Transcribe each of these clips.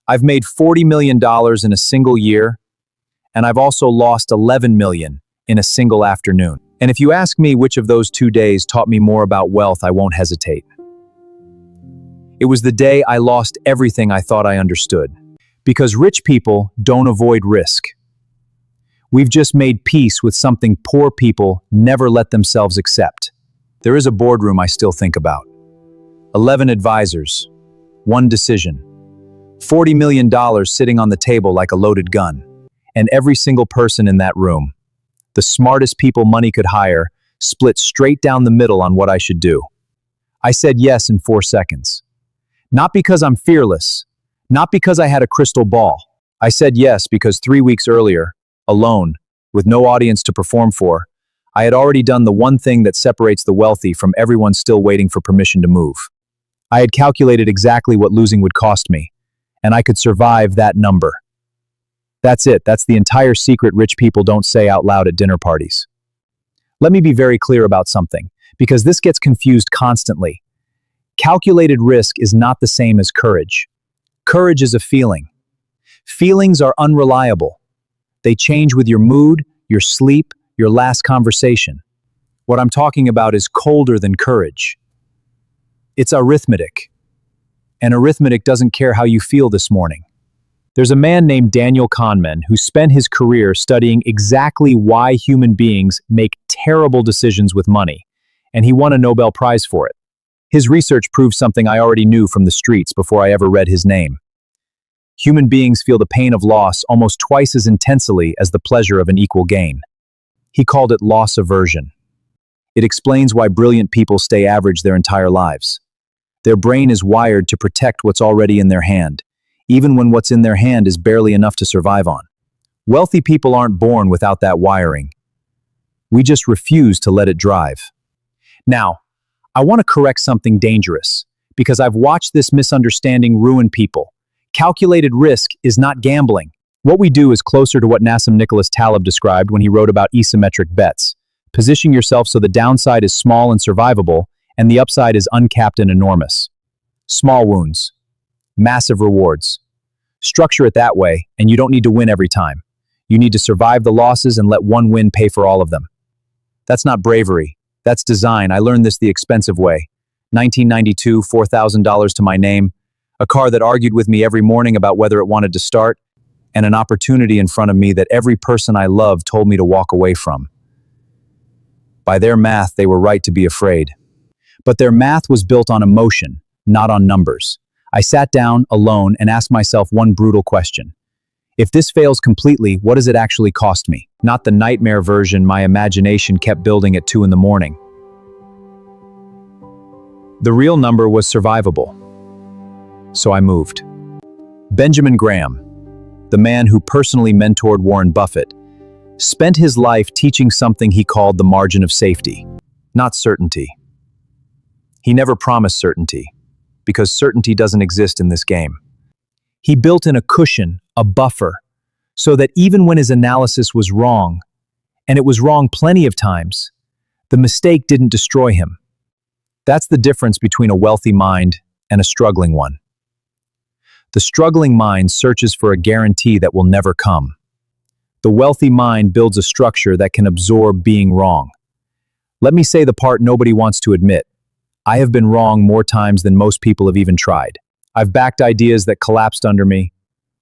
I've made $40 million in a single year, and I've also lost 11 million in a single afternoon. And if you ask me which of those 2 days taught me more about wealth, I won't hesitate. It was the day I lost everything I thought I understood. Because rich people don't avoid risk. We've just made peace with something poor people never let themselves accept. There is a boardroom I still think about. 11 advisors, one decision, $40 million sitting on the table like a loaded gun, and every single person in that room, the smartest people money could hire, split straight down the middle on what I should do. I said yes in 4 seconds. Not because I'm fearless, not because I had a crystal ball. I said yes because 3 weeks earlier, alone, with no audience to perform for, I had already done the one thing that separates the wealthy from everyone still waiting for permission to move. I had calculated exactly what losing would cost me, and I could survive that number. That's it. That's the entire secret rich people don't say out loud at dinner parties. Let me be very clear about something, because this gets confused constantly. Calculated risk is not the same as courage. Courage is a feeling. Feelings are unreliable. They change with your mood, your sleep, your last conversation. What I'm talking about is colder than courage. It's arithmetic. And arithmetic doesn't care how you feel this morning. There's a man named Daniel Kahneman who spent his career studying exactly why human beings make terrible decisions with money, and he won a Nobel Prize for it. His research proved something I already knew from the streets before I ever read his name. Human beings feel the pain of loss almost twice as intensely as the pleasure of an equal gain. He called it loss aversion. It explains why brilliant people stay average their entire lives. Their brain is wired to protect what's already in their hand, even when what's in their hand is barely enough to survive on. Wealthy people aren't born without that wiring. We just refuse to let it drive. Now, I want to correct something dangerous, because I've watched this misunderstanding ruin people. Calculated risk is not gambling. What we do is closer to what Nassim Nicholas Taleb described when he wrote about asymmetric bets. Position yourself so the downside is small and survivable, and the upside is uncapped and enormous. Small wounds, massive rewards. Structure it that way, and you don't need to win every time. You need to survive the losses and let one win pay for all of them. That's not bravery. That's design. I learned this the expensive way. 1992, $4,000 to my name, a car that argued with me every morning about whether it wanted to start, and an opportunity in front of me that every person I loved told me to walk away from. By their math, they were right to be afraid. But their math was built on emotion, not on numbers. I sat down, alone, and asked myself one brutal question. If this fails completely, what does it actually cost me? Not the nightmare version my imagination kept building at 2 in the morning. The real number was survivable. So I moved. Benjamin Graham, the man who personally mentored Warren Buffett, spent his life teaching something he called the margin of safety, not certainty. He never promised certainty, because certainty doesn't exist in this game. He built in a cushion, a buffer, so that even when his analysis was wrong, and it was wrong plenty of times, the mistake didn't destroy him. That's the difference between a wealthy mind and a struggling one. The struggling mind searches for a guarantee that will never come. The wealthy mind builds a structure that can absorb being wrong. Let me say the part nobody wants to admit. I have been wrong more times than most people have even tried. I've backed ideas that collapsed under me.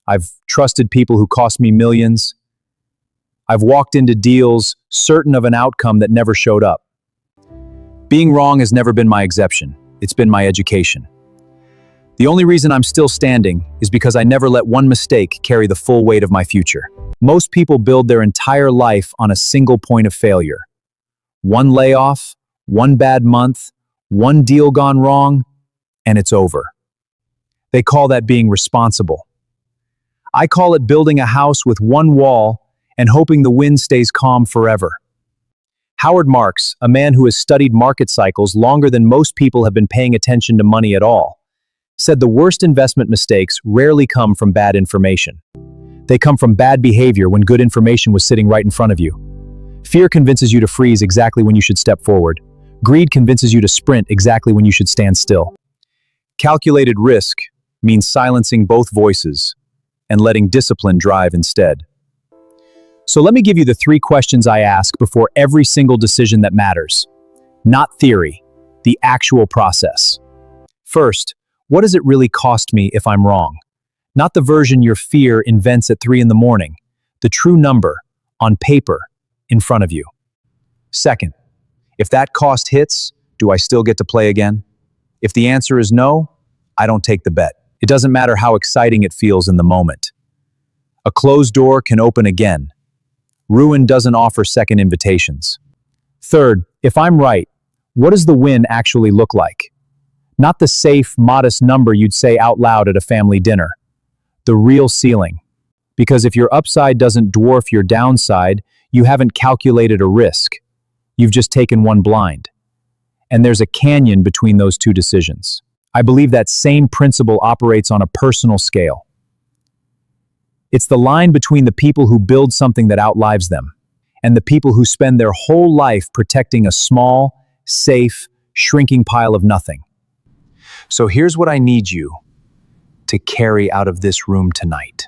I've trusted people who cost me millions. I've walked into deals certain of an outcome that never showed up. Being wrong has never been my exception. It's been my education. The only reason I'm still standing is because I never let one mistake carry the full weight of my future. Most people build their entire life on a single point of failure. One layoff, one bad month, one deal gone wrong, and it's over. They call that being responsible. I call it building a house with one wall and hoping the wind stays calm forever. Howard Marks, a man who has studied market cycles longer than most people have been paying attention to money at all, said the worst investment mistakes rarely come from bad information. They come from bad behavior when good information was sitting right in front of you. Fear convinces you to freeze exactly when you should step forward. Greed convinces you to sprint exactly when you should stand still. Calculated risk means silencing both voices and letting discipline drive instead. So let me give you the 3 questions I ask before every single decision that matters. Not theory, the actual process. First, what does it really cost me if I'm wrong? Not the version your fear invents at 3 in the morning, the true number, on paper, in front of you. Second, if that cost hits, do I still get to play again? If the answer is no, I don't take the bet. It doesn't matter how exciting it feels in the moment. A closed door can open again. Ruin doesn't offer second invitations. Third, if I'm right, what does the win actually look like? Not the safe, modest number you'd say out loud at a family dinner. The real ceiling. Because if your upside doesn't dwarf your downside, you haven't calculated a risk. You've just taken one blind. And there's a canyon between those 2 decisions. I believe that same principle operates on a personal scale. It's the line between the people who build something that outlives them and the people who spend their whole life protecting a small, safe, shrinking pile of nothing. So here's what I need you to carry out of this room tonight.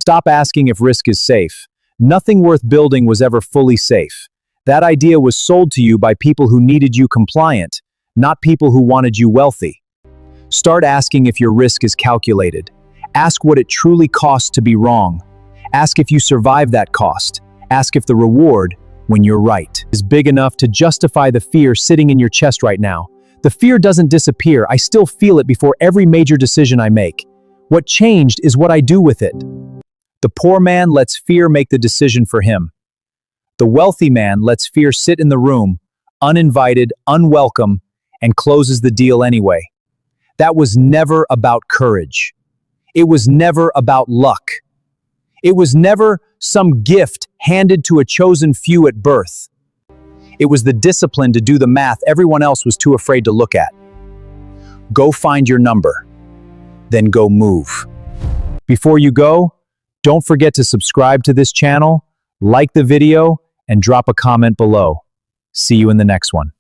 Stop asking if risk is safe. Nothing worth building was ever fully safe. That idea was sold to you by people who needed you compliant, not people who wanted you wealthy. Start asking if your risk is calculated. Ask what it truly costs to be wrong. Ask if you survive that cost. Ask if the reward, when you're right, is big enough to justify the fear sitting in your chest right now. The fear doesn't disappear. I still feel it before every major decision I make. What changed is what I do with it. The poor man lets fear make the decision for him. The wealthy man lets fear sit in the room, uninvited, unwelcome, and closes the deal anyway. That was never about courage. It was never about luck. It was never some gift handed to a chosen few at birth. It was the discipline to do the math everyone else was too afraid to look at. Go find your number, then go move. Before you go, don't forget to subscribe to this channel, like the video, and drop a comment below. See you in the next one.